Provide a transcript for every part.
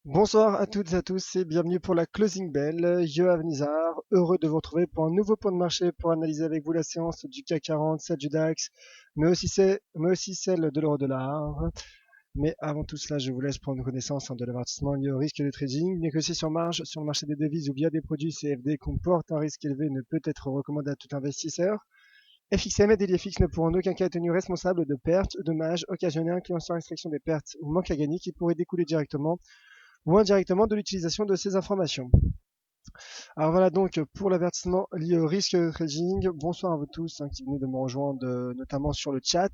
Bonsoir à toutes et à tous et bienvenue pour la Closing Bell. Yoav Nizar, heureux de vous retrouver pour un nouveau point de marché pour analyser avec vous la séance du CAC 40, celle du DAX, mais aussi celle de l'euro-dollar. Mais avant tout cela, je vous laisse prendre connaissance de l'avertissement lié au risque de trading. Négocier sur marge sur le marché des devises ou via des produits CFD comporte un risque élevé et ne peut être recommandé à tout investisseur. FXM et DLFX ne pourront en aucun cas être tenus responsables de pertes, dommages occasionnés incluant sans restriction des pertes ou manques à gagner qui pourraient découler directement ou indirectement de l'utilisation de ces informations. Alors voilà donc pour l'avertissement lié au risque de trading. Bonsoir à vous tous qui venez de me rejoindre notamment sur le chat.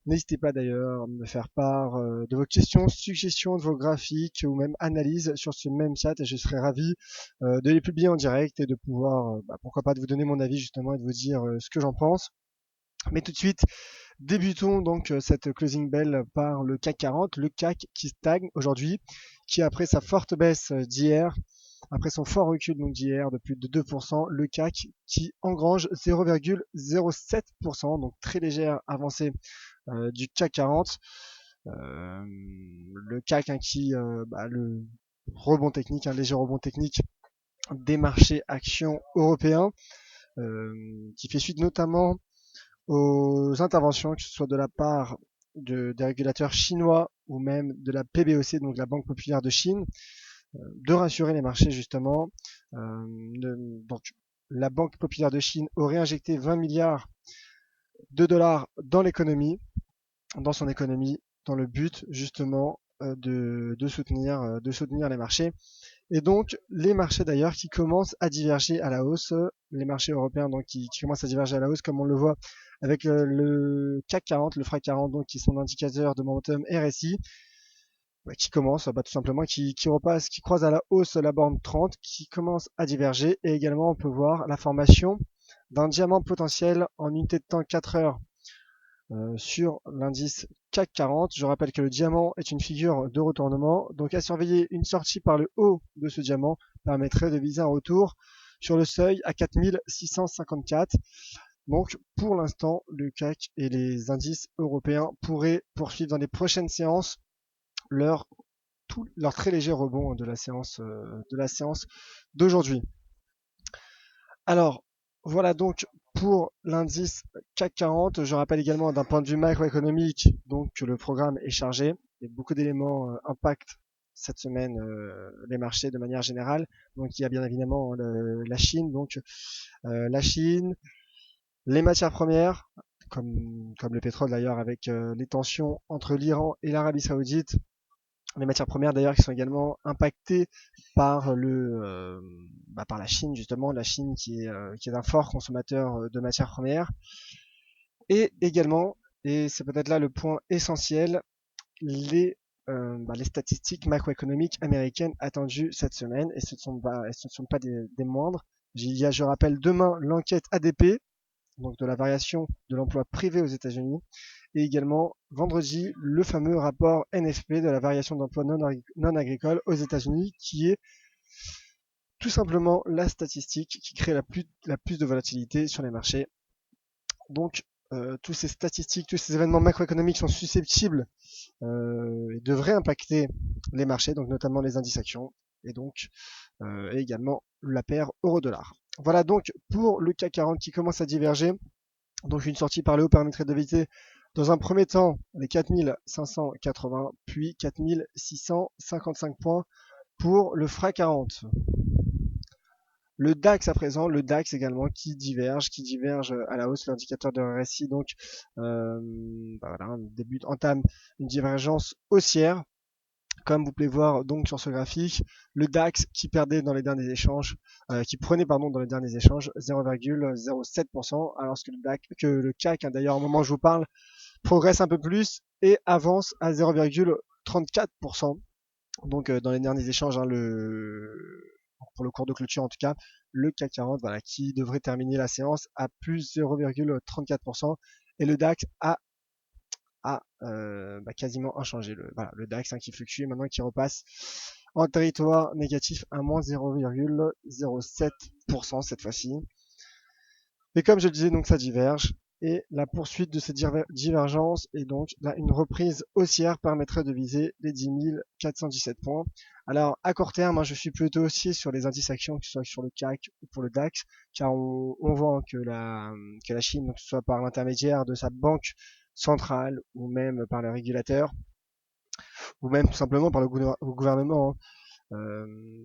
N'hésitez pas d'ailleurs à me faire part de vos questions, suggestions, de vos graphiques ou même analyses sur ce même chat et je serai ravi de les publier en direct et de pouvoir, pourquoi pas, de vous donner mon avis justement et de vous dire ce que j'en pense. Mais tout de suite, débutons donc cette closing bell par le CAC 40, le CAC qui stagne aujourd'hui, qui après sa forte baisse d'hier, après son fort recul donc d'hier de plus de 2%, le CAC qui engrange 0,07%, donc très légère avancée du CAC 40. Le CAC le rebond technique, un léger rebond technique des marchés actions européens, qui fait suite notamment aux interventions, que ce soit de la part des régulateurs chinois ou même de la PBOC, donc la Banque populaire de Chine, de rassurer les marchés justement. Donc la Banque populaire de Chine aurait injecté 20 milliards de dollars dans l'économie, dans son économie, dans le but justement de soutenir les marchés. Et donc, les marchés d'ailleurs qui commencent à diverger à la hausse, les marchés européens donc qui commencent à diverger à la hausse, comme on le voit avec le CAC 40, le FRAC 40, donc qui est son indicateur de momentum RSI, qui commence tout simplement, qui repasse, qui croise à la hausse la borne 30, qui commence à diverger. Et également, on peut voir la formation d'un diamant potentiel en unité de temps 4 heures sur l'indice CAC 40. Je rappelle que le diamant est une figure de retournement, donc à surveiller, une sortie par le haut de ce diamant permettrait de viser un retour sur le seuil à 4654. Donc pour l'instant, le CAC et les indices européens pourraient poursuivre dans les prochaines séances leur, leur très léger rebond de la séance d'aujourd'hui. Alors, voilà donc pour l'indice CAC 40. Je rappelle également d'un point de vue macroéconomique donc que le programme est chargé et beaucoup d'éléments impactent cette semaine les marchés de manière générale. Donc il y a bien évidemment la Chine, la Chine, les matières premières, comme le pétrole d'ailleurs, avec les tensions entre l'Iran et l'Arabie Saoudite, les matières premières d'ailleurs qui sont également impactées par par la Chine justement, la Chine qui est un fort consommateur de matières premières, et également, et c'est peut-être là le point essentiel, les les statistiques macroéconomiques américaines attendues cette semaine, et ce ne sont pas des moindres. Il y a, je rappelle, demain l'enquête ADP, donc de la variation de l'emploi privé aux États-Unis, et également vendredi le fameux rapport NFP de la variation d'emploi non agricole aux États-Unis, qui est tout simplement la statistique qui crée la plus de volatilité sur les marchés. Donc tous ces statistiques, tous ces événements macroéconomiques sont susceptibles et devraient impacter les marchés, donc notamment les indices actions et donc et également la paire euro-dollar. Voilà donc pour le CAC 40 qui commence à diverger. Donc une sortie par le haut permettrait d'éviter dans un premier temps les 4580, puis 4655 points pour le FRA 40. Le DAX à présent, le DAX également qui diverge à la hausse, l'indicateur de RSI donc voilà, entame une divergence haussière, comme vous pouvez voir donc sur ce graphique. Le DAX qui perdait dans les derniers échanges, qui prenait pardon dans les derniers échanges 0,07%, alors que le CAC, d'ailleurs au moment où je vous parle, progresse un peu plus et avance à 0,34%. Donc dans les derniers échanges, pour le cours de clôture en tout cas, le CAC 40 voilà, qui devrait terminer la séance à plus 0,34% et le DAX quasiment inchangé. Le DAX qui fluctue et maintenant qui repasse en territoire négatif à moins 0,07% cette fois-ci. Mais comme je le disais, donc ça diverge. et la poursuite de ces divergences et donc là, une reprise haussière permettrait de viser les 10 417 points. Alors à court terme, je suis plutôt aussi sur les indices actions, que ce soit sur le CAC ou pour le DAX, car on voit que la Chine, que ce soit par l'intermédiaire de sa banque centrale ou même par les régulateurs, ou même tout simplement par le gouvernement,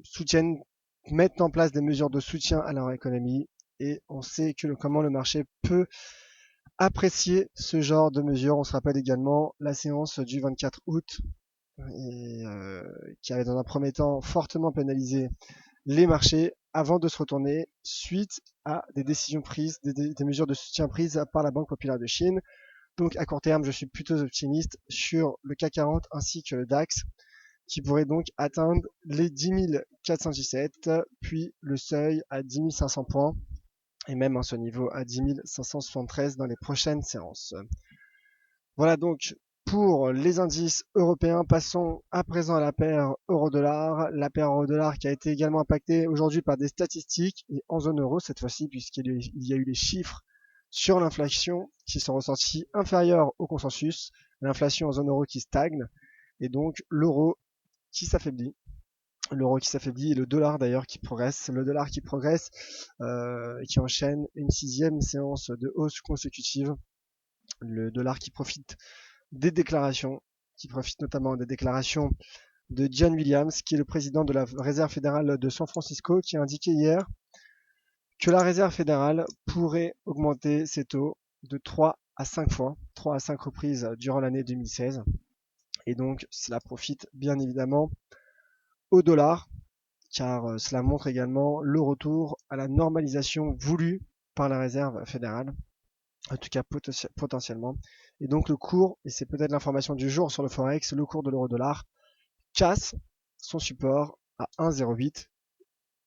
soutiennent, mettent en place des mesures de soutien à leur économie, et on sait comment le marché peut apprécier ce genre de mesures. On se rappelle également la séance du 24 août qui avait dans un premier temps fortement pénalisé les marchés avant de se retourner suite à des décisions prises, des mesures de soutien prises par la Banque populaire de Chine. Donc à court terme, je suis plutôt optimiste sur le CAC 40 ainsi que le DAX, qui pourrait donc atteindre les 10 417, puis le seuil à 10 500 points, et même ce niveau à 10 573 dans les prochaines séances. Voilà donc pour les indices européens. Passons à présent à la paire euro-dollar. La paire euro-dollar qui a été également impactée aujourd'hui par des statistiques, et en zone euro cette fois-ci, puisqu'il y a eu les chiffres sur l'inflation qui sont ressortis inférieurs au consensus. L'inflation en zone euro qui stagne, et donc l'euro qui s'affaiblit. L'euro qui s'affaiblit et le dollar d'ailleurs qui progresse. Le dollar qui progresse et qui enchaîne une 6e séance de hausse consécutive. Le dollar qui profite des déclarations, qui profite notamment des déclarations de John Williams, qui est le président de la Réserve fédérale de San Francisco, qui a indiqué hier que la Réserve fédérale pourrait augmenter ses taux de 3 à 5 fois, 3 à 5 reprises durant l'année 2016. Et donc cela profite bien évidemment au dollar, car cela montre également le retour à la normalisation voulue par la Réserve fédérale, en tout cas potentiellement. Et donc le cours, et c'est peut-être l'information du jour sur le Forex, le cours de l'euro-dollar casse son support à 1,08.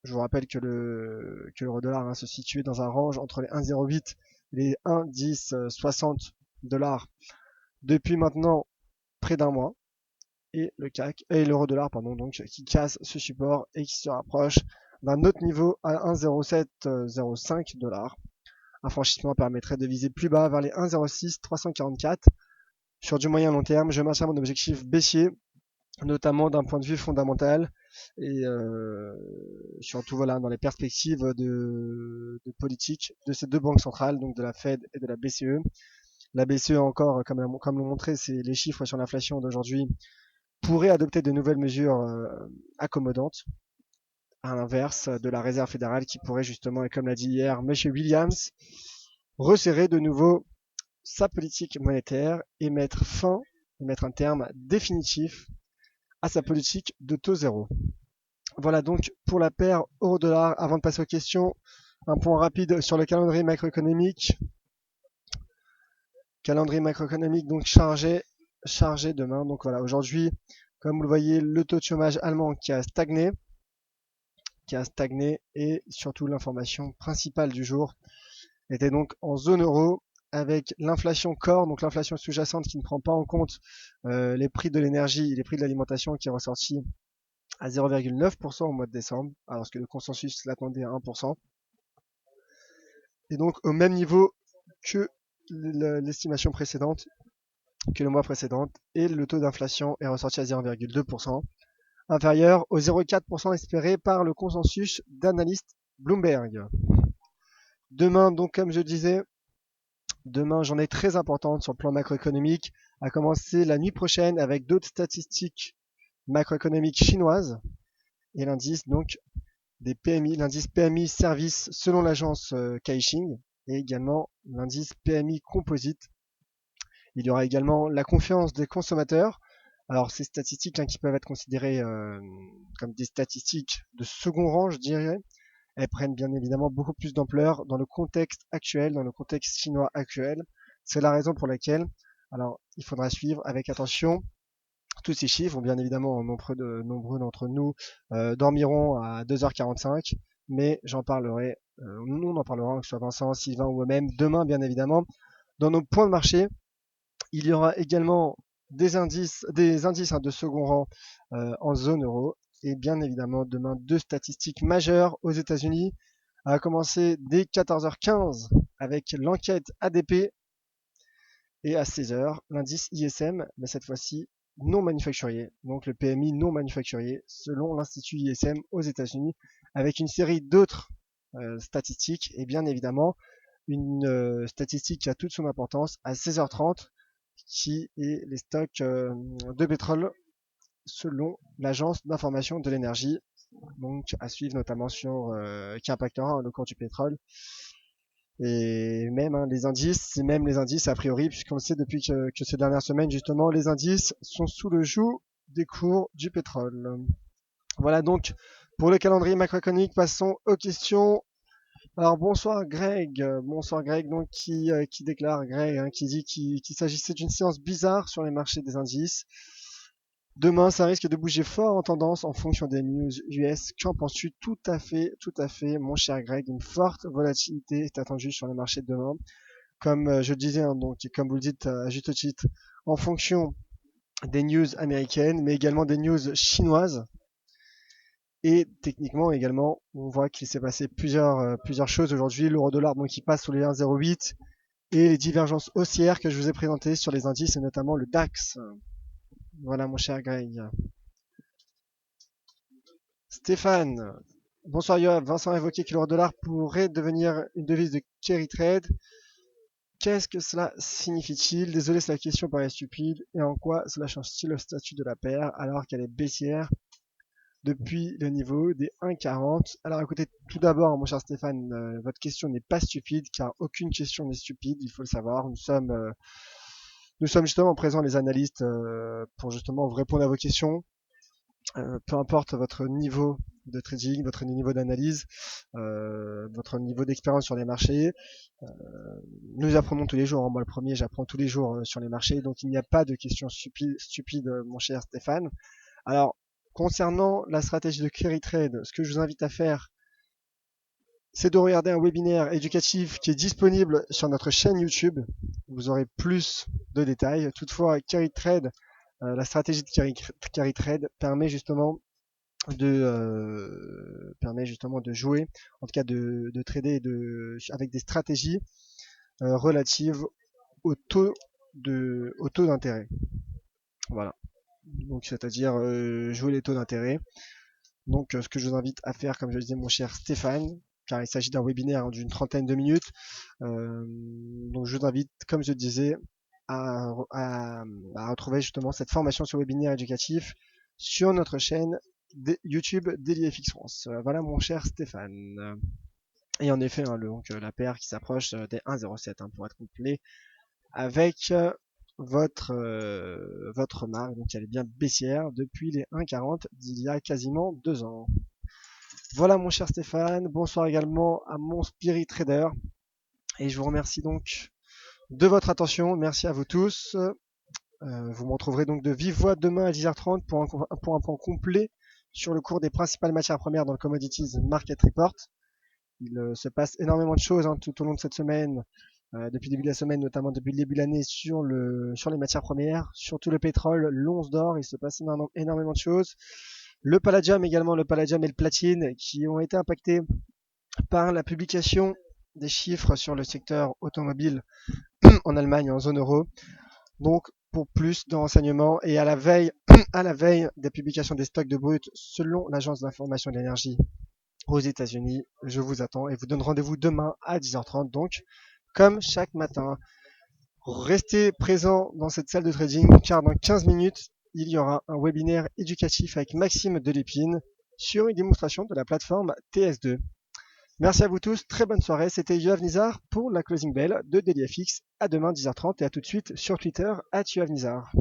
Je vous rappelle que l'euro-dollar se situe dans un range entre les 1,08 et les 1,1060 dollars depuis maintenant près d'un mois. Et le CAC et l'euro-dollar donc qui casse ce support et qui se rapproche d'un autre niveau à 1,0705 dollars. Un franchissement permettrait de viser plus bas vers les 1,06 344. Sur du moyen long terme, je maintiens mon objectif baissier, notamment d'un point de vue fondamental et surtout voilà dans les perspectives de politique de ces deux banques centrales, donc de la Fed et de la BCE. La BCE encore, comme l'ont montré, c'est les chiffres sur l'inflation d'aujourd'hui, pourrait adopter de nouvelles mesures accommodantes, à l'inverse de la Réserve fédérale qui pourrait justement, et comme l'a dit hier M. Williams, resserrer de nouveau sa politique monétaire et mettre un terme définitif à sa politique de taux zéro. Voilà donc pour la paire euro-dollar. Avant de passer aux questions, un point rapide sur le calendrier macroéconomique. Calendrier macroéconomique donc chargé demain. Donc voilà, aujourd'hui, comme vous le voyez, le taux de chômage allemand qui a stagné et surtout l'information principale du jour était donc en zone euro avec l'inflation core, donc l'inflation sous-jacente qui ne prend pas en compte les prix de l'énergie et les prix de l'alimentation qui est ressorti à 0,9% au mois de décembre, alors que le consensus l'attendait à 1%. Et donc au même niveau que l'estimation précédente, que le mois précédent, et le taux d'inflation est ressorti à 0,2%, inférieur aux 0,4% espéré par le consensus d'analystes Bloomberg. Demain, donc comme je disais, journée très importante sur le plan macroéconomique, à commencer la nuit prochaine avec d'autres statistiques macroéconomiques chinoises et l'indice donc des PMI, l'indice PMI service selon l'agence Caixin et également l'indice PMI composite. Il y aura également la confiance des consommateurs. Alors ces statistiques qui peuvent être considérées comme des statistiques de second rang, je dirais, elles prennent bien évidemment beaucoup plus d'ampleur dans le contexte actuel, dans le contexte chinois actuel. C'est la raison pour laquelle, alors, il faudra suivre avec attention tous ces chiffres. Bien évidemment, nombreux d'entre nous dormiront à 2h45, mais j'en parlerai, on en parlera, que ce soit Vincent, Sylvain ou moi-même, demain bien évidemment. Dans nos points de marché, il y aura également des indices de second rang en zone euro. Et bien évidemment, demain, deux statistiques majeures aux États-Unis, à commencer dès 14h15 avec l'enquête ADP Et à 16h, l'indice ISM, mais cette fois-ci non manufacturier, donc le PMI non manufacturier, selon l'Institut ISM aux États-Unis, avec une série d'autres statistiques, et bien évidemment une statistique qui a toute son importance à 16h30, qui est les stocks de pétrole selon l'Agence d'information de l'énergie, donc à suivre notamment sur qui impactera le cours du pétrole. Et même les indices, même les indices a priori, puisqu'on le sait depuis que ces dernières semaines, justement, les indices sont sous le joug des cours du pétrole. Voilà donc pour le calendrier macroéconomique, passons aux questions. Alors bonsoir Greg, donc qui déclare Greg, qui dit qu'il s'agissait d'une séance bizarre sur les marchés des indices. Demain, ça risque de bouger fort en tendance en fonction des news US. Qu'en penses-tu? Tout à fait, mon cher Greg. Une forte volatilité est attendue sur les marchés de demain. Comme je le disais, donc, comme vous le dites à juste titre, en fonction des news américaines, mais également des news chinoises. Et techniquement également, on voit qu'il s'est passé plusieurs choses aujourd'hui. L'euro-dollar donc qui passe sous les 1,08 et les divergences haussières que je vous ai présentées sur les indices et notamment le DAX. Voilà mon cher Greg. Stéphane, bonsoir Yoav. Vincent a évoqué que l'euro-dollar pourrait devenir une devise de carry trade. Qu'est-ce que cela signifie-t-il? Désolé si la question paraît stupide. Et en quoi cela change-t-il le statut de la paire alors qu'elle est baissière depuis le niveau des 1,40? Alors écoutez, tout d'abord, mon cher Stéphane, votre question n'est pas stupide car aucune question n'est stupide, il faut le savoir. Nous sommes justement présents les analystes pour justement vous répondre à vos questions. Peu importe votre niveau de trading, votre niveau d'analyse, votre niveau d'expérience sur les marchés. Nous apprenons tous les jours. Moi, le premier, j'apprends tous les jours sur les marchés. Donc, il n'y a pas de questions stupides, mon cher Stéphane. Alors, concernant la stratégie de carry trade, ce que je vous invite à faire, c'est de regarder un webinaire éducatif qui est disponible sur notre chaîne YouTube. Vous aurez plus de détails. Toutefois, carry trade, la stratégie de carry trade permet justement de jouer, en tout cas de trader avec des stratégies relatives au taux d'intérêt. Voilà. Donc c'est-à-dire jouer les taux d'intérêt. Donc ce que je vous invite à faire, comme je le disais mon cher Stéphane, car il s'agit d'un webinaire d'une trentaine de minutes. Donc je vous invite, comme je le disais, à retrouver justement cette formation sur webinaire éducatif sur notre chaîne YouTube DailyFX France. Voilà mon cher Stéphane. Et en effet, donc, la paire qui s'approche des 1,07 pour être complet avec votre marque, donc elle est bien baissière depuis les 1,40 d'il y a quasiment 2 ans. Voilà mon cher Stéphane, bonsoir également à mon Spirit Trader et je vous remercie donc de votre attention, merci à vous tous. Vous me retrouverez donc de vive voix demain à 10h30 pour un point complet sur le cours des principales matières premières dans le Commodities Market Report. Il se passe énormément de choses tout au long de cette semaine, depuis le début de la semaine, notamment depuis le début de l'année sur les matières premières, surtout le pétrole, l'once d'or, il se passe énormément de choses. Le palladium également, le palladium et le platine qui ont été impactés par la publication des chiffres sur le secteur automobile en Allemagne, en zone euro. Donc, pour plus de renseignements et à la veille des publications des stocks de brut selon l'Agence d'information de l'énergie aux États-Unis, je vous attends et vous donne rendez-vous demain à 10h30. Donc, comme chaque matin, restez présents dans cette salle de trading car dans 15 minutes, il y aura un webinaire éducatif avec Maxime Delépine sur une démonstration de la plateforme TS2. Merci à vous tous, très bonne soirée. C'était Yoav Nizar pour la closing bell de DailyFX. À demain 10h30 et à tout de suite sur Twitter @YoavNizar.